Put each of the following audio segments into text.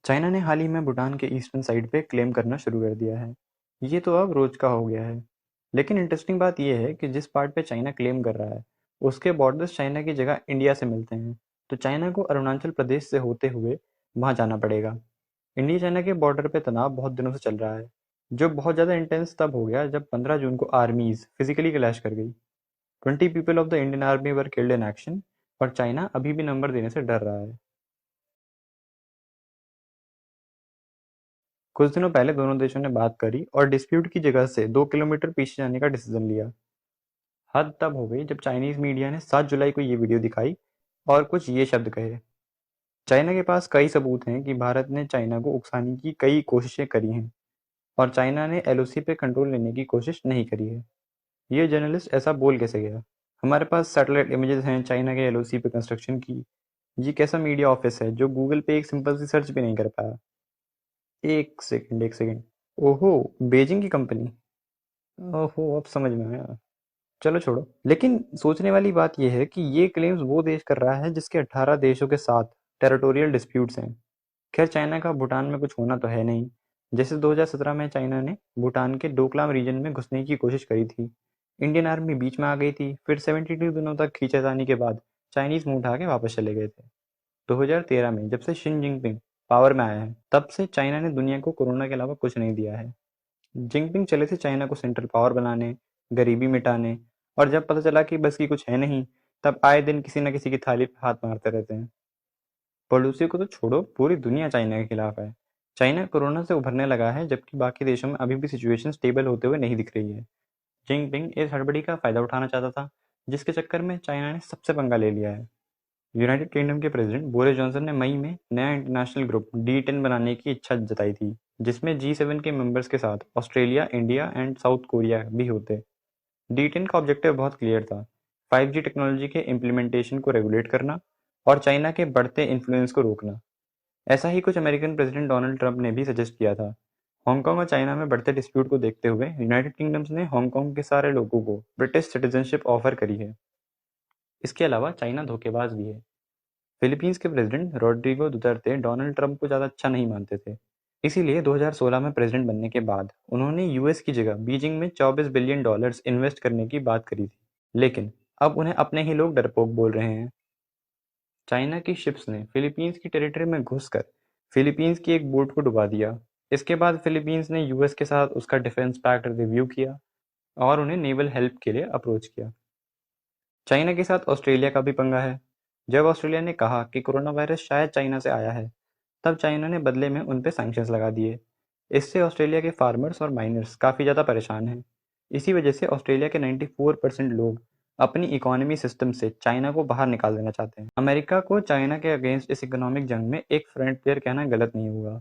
China ने हाल ही में भूटान के ईस्टर्न साइड पे क्लेम करना शुरू कर दिया है। ये तो अब रोज का हो गया है। लेकिन इंटरेस्टिंग बात यह है कि जिस पार्ट पे चाइना क्लेम कर रहा है, उसके बॉर्डर्स चाइना की जगह इंडिया से मिलते हैं। तो चाइना को अरुणाचल प्रदेश से होते हुए वहां जाना पड़ेगा। इंडिया चाइना के बॉर्डर पे तनाव बहुत दिनों से चल रहा है, जो बहुत ज़्यादा इंटेंस तब हो गया जब 15 जून को आर्मीज फिजिकली क्लैश कर गई। 20 people of the Indian army were killed in action, और चाइना अभी भी नंबर देने से डर रहा है। कुछ दिनों पहले दोनों देशों ने बात करी और डिस्प्यूट की जगह से 2 किलोमीटर पीछे जाने का डिसीजन लिया। हद तब हो गई जब चाइनीज मीडिया ने 7 जुलाई को ये वीडियो दिखाई और कुछ ये शब्द कहे। चाइना के पास कई सबूत हैं कि भारत ने चाइना को उकसाने की कई कोशिशें करी हैं, और चाइना ने एलओसी पे कंट्रोल लेने की कोशिश नहीं करी है। ये जर्नलिस्ट ऐसा बोल कैसे गया? हमारे पास सैटेलाइट इमेजेस हैं चाइना के एलओसी पे कंस्ट्रक्शन की। ये कैसा मीडिया ऑफिस है जो गूगल पे एक सिंपल सी सर्च भी नहीं कर पाया? एक सेकंड, एक सेकंड। ओहो, बीजिंग की कंपनी। ओहो, अब समझ में आया। चलो छोड़ो, लेकिन सोचने वाली बात यह है कि ये क्लेम्स वो देश कर रहा है जिसके 18 देशों के साथ टेरिटोरियल डिस्प्यूट्स हैं। खैर, चाइना का भूटान में कुछ होना तो है नहीं। जैसे 2017 में चाइना ने भूटान के डोकलाम रीजन में घुसने की कोशिश करी थी। इंडियन आर्मी बीच में आ गई थी, फिर 72 दिनों तक खींचातानी के बाद चाइनीज मुंह उठा के वापस चले गए थे। 2013 में जब से शिन जिनपिंग पावर में आया है, तब से चाइना ने दुनिया को कोरोना के अलावा कुछ नहीं दिया है। जिनपिंग चले थे चाइना को सेंट्रल पावर बनाने, गरीबी मिटाने, और जब पता चला कि बस की कुछ है नहीं, तब आए दिन किसी न किसी की थाली पे हाथ मारते रहते हैं। पड़ोसियों को तो छोड़ो, पूरी दुनिया चाइना के खिलाफ है। चाइना कोरोना से उभरने लगा है, जबकि बाकी देशों में अभी भी सिचुएशन स्टेबल होते हुए नहीं दिख रही है। जिनपिंग इस हड़बड़ी का फायदा उठाना चाहता था, जिसके चक्कर में चाइना ने सबसे पंगा ले लिया है। यूनाइटेड किंगडम के प्रेसिडेंट बोरिस जॉनसन ने मई में नया इंटरनेशनल ग्रुप D10 बनाने की इच्छा जताई थी, जिसमें G7 के मेंबर्स के साथ Australia, India and south Korea भी होते। D10 का ऑब्जेक्टिव बहुत क्लियर था: 5G टेक्नोलॉजी के इम्प्लीमेंटेशन को रेगुलेट करना और चाइना के बढ़ते इन्फ्लुएंस को रोकना। ऐसा ही कुछ अमेरिकन प्रेसिडेंट डोनाल्ड ट्रंप ने भी सजेस्ट किया था। हांगकांग और चाइना में बढ़ते डिस्प्यूट को देखते हुए यूनाइटेड किंगडम्स ने हांगकांग के सारे लोगों को ब्रिटिश सिटीजनशिप ऑफर करी है। इसके अलावा चाइना धोखेबाज भी है। फिलीपींस के president Rodrigo Duterte Donald Trump को ज़्यादा अच्छा नहीं मानते थे। इसीलिए 2016 में प्रेसिडेंट बनने के बाद उन्होंने यूएस की जगह बीजिंग में $24 बिलियन इन्वेस्ट करने की बात करी थी। लेकिन अब उन्हें अपने ही लोग डरपोक बोल रहे हैं। चाइना की शिप्स ने फिलीपींस की टेरिटरी में घुसकर फिलीपींस की एक बोट को डुबा दिया। इसके बाद फिलीपींस ने यूएस के साथ उसका डिफेंस पैक्ट रिव्यू किया और उन्हें नेवल हेल्प के लिए अप्रोच किया। चाइना के साथ ऑस्ट्रेलिया का भी पंगा है। जब ऑस्ट्रेलिया ने कहा कि कोरोना वायरस शायद चाइना से आया है, तब चाइना ने बदले में उन पे सैंक्शंस लगा दिए। इससे ऑस्ट्रेलिया के फार्मर्स और माइनर्स काफ़ी ज़्यादा परेशान हैं। इसी वजह से ऑस्ट्रेलिया के 94% लोग अपनी इकोनॉमी सिस्टम से चाइना को बाहर निकाल देना चाहते हैं। अमेरिका को चाइना के अगेंस्ट इस इकोनॉमिक जंग में एक फ्रंट प्लेयर कहना गलत नहीं होगा।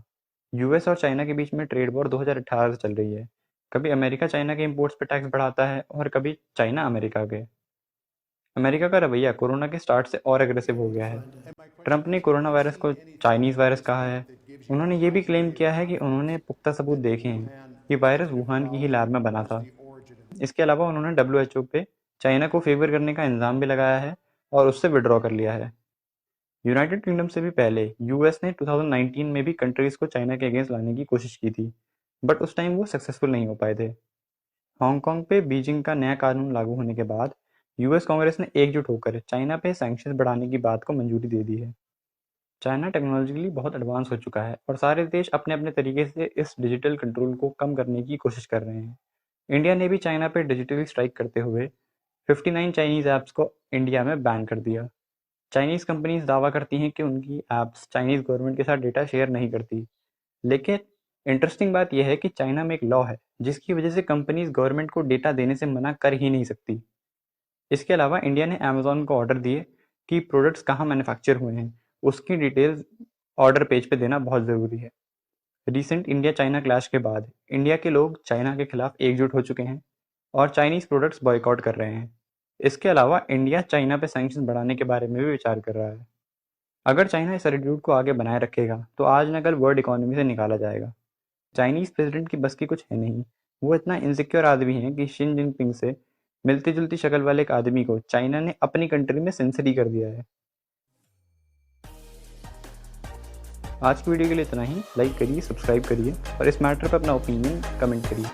यूएस और चाइना के बीच में ट्रेड वॉर 2018 से चल रही है। कभी अमेरिका चाइना के इंपोर्ट्स पे टैक्स बढ़ाता है और कभी चाइना अमेरिका के। अमेरिका का रवैया कोरोना के स्टार्ट से और एग्रेसिव हो गया है। ट्रंप ने कोरोना वायरस को चाइनीज वायरस कहा है। उन्होंने ये भी क्लेम किया है कि उन्होंने पुख्ता सबूत देखे हैं कि वायरस वुहान की ही लैब में बना था। इसके अलावा उन्होंने डब्ल्यूएचओ पे चाइना को फेवर करने का इल्ज़ाम भी लगाया है और उससे विड्रॉ कर लिया है। यूनाइटेड किंगडम से भी पहले यूएस ने 2019 में भी कंट्रीज को चाइना के अगेंस्ट लाने की कोशिश की थी, बट उस टाइम वो सक्सेसफुल नहीं हो पाए थे। हांगकांग पे बीजिंग का नया कानून लागू होने के बाद यूएस कांग्रेस ने एकजुट होकर चाइना पे सैंक्शंस बढ़ाने की बात को मंजूरी दे दी है। चाइना टेक्नोलॉजिकली बहुत एडवांस हो चुका है और सारे देश अपने अपने तरीके से इस डिजिटल कंट्रोल को कम करने की कोशिश कर रहे हैं। इंडिया ने भी चाइना पर डिजिटली स्ट्राइक करते हुए 59 चाइनीज ऐप्स को इंडिया में बैन कर दिया। चाइनीज कंपनीज दावा करती हैं कि उनकी ऐप्स चाइनीज गवर्नमेंट के साथ डेटा शेयर नहीं करती, लेकिन इंटरेस्टिंग बात यह है कि चाइना में एक लॉ है जिसकी वजह से कंपनीज गवर्नमेंट को डेटा देने से मना कर ही नहीं सकती। इसके अलावा इंडिया ने अमेज़न को ऑर्डर दिए कि प्रोडक्ट्स कहाँ मैन्युफैक्चर हुए हैं, उसकी डिटेल्स ऑर्डर पेज पे देना बहुत ज़रूरी है। रिसेंट इंडिया चाइना क्लैश के बाद इंडिया के लोग चाइना के खिलाफ एकजुट हो चुके हैं और चाइनीज़ प्रोडक्ट्स बॉयकॉट कर रहे हैं। इसके अलावा इंडिया चाइना पे सैंक्शन बढ़ाने के बारे में भी विचार कर रहा है। अगर चाइना इस एटीट्यूड को आगे बनाए रखेगा तो आज न कल वर्ल्ड इकोनॉमी से निकाला जाएगा। चाइनीज प्रेसिडेंट की बस की कुछ है नहीं। वो इतना इनसिक्योर आदमी है कि शिन जिनपिंग से मिलती जुलती शक्ल वाले एक आदमी को चाइना ने अपनी कंट्री में सेंसर ही कर दिया है। आज की वीडियो के लिए इतना ही। लाइक करिए, सब्सक्राइब करिए और इस मैटर पर अपना ओपिनियन कमेंट करिए।